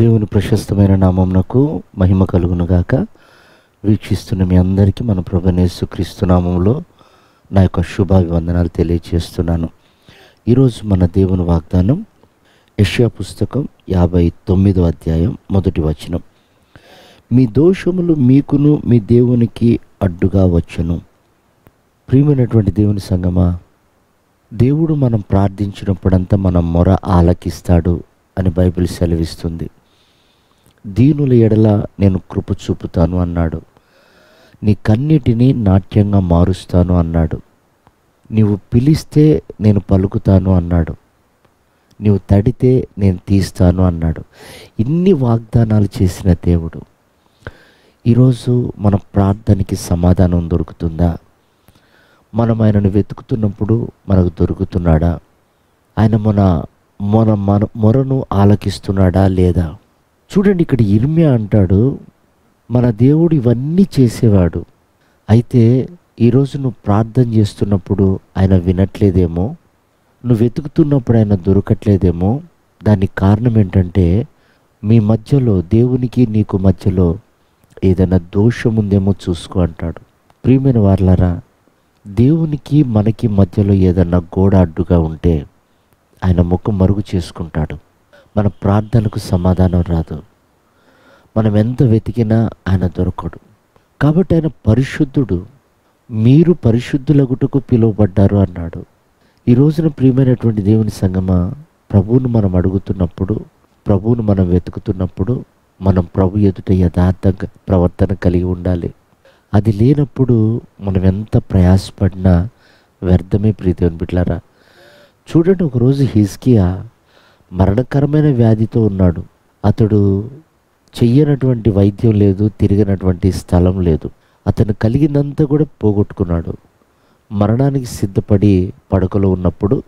దేవుని ప్రశస్తమైన నామమునకు మహిమ కలుగునుగాక. వీక్షిస్తున్న మీ అందరికీ మన ప్రభువైన యేసుక్రీస్తు నామములో నా యొక్క శుభాభివందనాలు తెలియజేస్తున్నాను. ఈరోజు మన దేవుని వాగ్దానం యెషయా పుస్తకం 59వ అధ్యాయం 1వ వచనం. మీ దోషములు మీకును మీ దేవునికి అడ్డుగా వచ్చును. ప్రియమైనటువంటి దేవుని సంగమా, దేవుడు మనం ప్రార్థించినప్పుడంతా మన మొర ఆలకిస్తాడు అని బైబిల్ సెలవిస్తుంది. దీనుల ఎడల నేను కృప చూపుతాను అన్నాడు. నీ కన్నిటిని నాట్యంగా మారుస్తాను అన్నాడు. నీవు పిలిస్తే నేను పలుకుతాను అన్నాడు. నీవు తడితే నేను తీస్తాను అన్నాడు. ఇన్ని వాగ్దానాలు చేసిన దేవుడు ఈరోజు మన ప్రార్థనకి సమాధానం దొరుకుతుందా? మనం ఆయనను వెతుకుతున్నప్పుడు మనకు దొరుకుతున్నాడా? ఆయన మన మొరను ఆలకిస్తున్నాడా లేదా? చూడండి, ఇక్కడ యిర్మీయా అంటాడు, మన దేవుడు ఇవన్నీ చేసేవాడు. అయితే ఈరోజు నువ్వు ప్రార్థన చేస్తున్నప్పుడు ఆయన వినట్లేదేమో, నువ్వు వెతుకుతున్నప్పుడు ఆయన దొరకట్లేదేమో. దానికి కారణం ఏంటంటే మీ మధ్యలో, దేవునికి నీకు మధ్యలో ఏదైనా దోషం ఉందేమో చూసుకో అంటాడు. ప్రియమైన వారలారా, దేవునికి మనకి మధ్యలో ఏదైనా గోడ అడ్డుగా ఉంటే ఆయన ముఖం మరుగు చేసుకుంటాడు. మన ప్రార్థనకు సమాధానం రాదు. మనం ఎంత వెతికినా ఆయన దొరకడు. కాబట్టి ఆయన పరిశుద్ధుడు. మీరు పరిశుద్ధులగుటకు పిలువబడ్డారు అన్నాడు. ఈ రోజున ప్రియమైనటువంటి దేవుని సంగమా, ప్రభువును మనం అడుగుతున్నప్పుడు, ప్రభువును మనం వెతుకుతున్నప్పుడు మనం ప్రభు ఎదుట యథార్థంగా ప్రవర్తన కలిగి ఉండాలి. అది లేనప్పుడు మనం ఎంత ప్రయాసపడినా వ్యర్థమే. ప్రియ దేవుని బిడ్డలారా, చూడండి, ఒకరోజు హిజ్కియా మరణకరమైన వ్యాధితో ఉన్నాడు. అతడు చెయ్యనటువంటి వైద్యం లేదు, తిరిగినటువంటి స్థలం లేదు. అతను కలిగిందంతా కూడా పోగొట్టుకున్నాడు. మరణానికి సిద్ధపడి పడకలో ఉన్నప్పుడు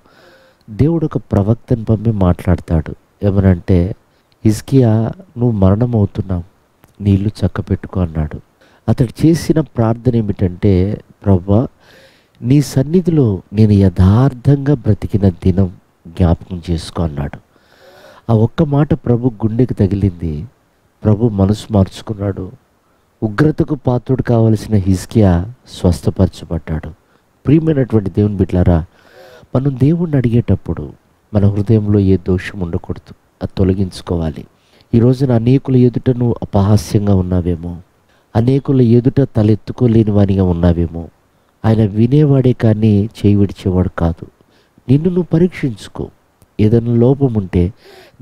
దేవుడు ఒక ప్రవక్తను పంపి మాట్లాడతాడు. ఏమనంటే, హిజ్కియా, నువ్వు మరణం అవుతున్నావు, నీ ఇల్లు చక్కపెట్టుకో అన్నాడు. అతడు చేసిన ప్రార్థన ఏమిటంటే, ప్రభువా, నీ సన్నిధిలో నేను యథార్థంగా బ్రతికిన దినం జ్ఞాపకం చేసుకో అన్నాడు. ఆ ఒక్క మాట ప్రభు గుండెకి తగిలింది. ప్రభు మనసు మార్చుకున్నాడు. ఉగ్రతకు పాత్రుడు కావలసిన హిజ్కియా స్వస్థపరచబడ్డాడు. ప్రియమైనటువంటి దేవుని బిడ్డలారా, మనం దేవుణ్ణి అడిగేటప్పుడు మన హృదయంలో ఏ దోషం ఉండకూడదు, అది తొలగించుకోవాలి. ఈ రోజున అనేకుల ఎదుట నువ్వు అపహాస్యంగా ఉన్నావేమో, అనేకుల ఎదుట తలెత్తుకోలేని వానిగా ఉన్నావేమో. ఆయన వినేవాడే కానీ చేయి విడిచేవాడు కాదు. నిన్ను నువ్వు పరీక్షించుకో. ఏదైనా లోపం ఉంటే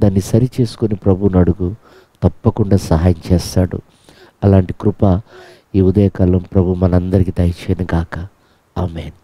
దాన్ని సరి చేసుకొని ప్రభువుని అడుగు, తప్పకుండా సహాయం చేస్తాడు. అలాంటి కృప ఈ ఉదయకాలం ప్రభు మనందరికీ దయచేయను గాక. ఆమేన్.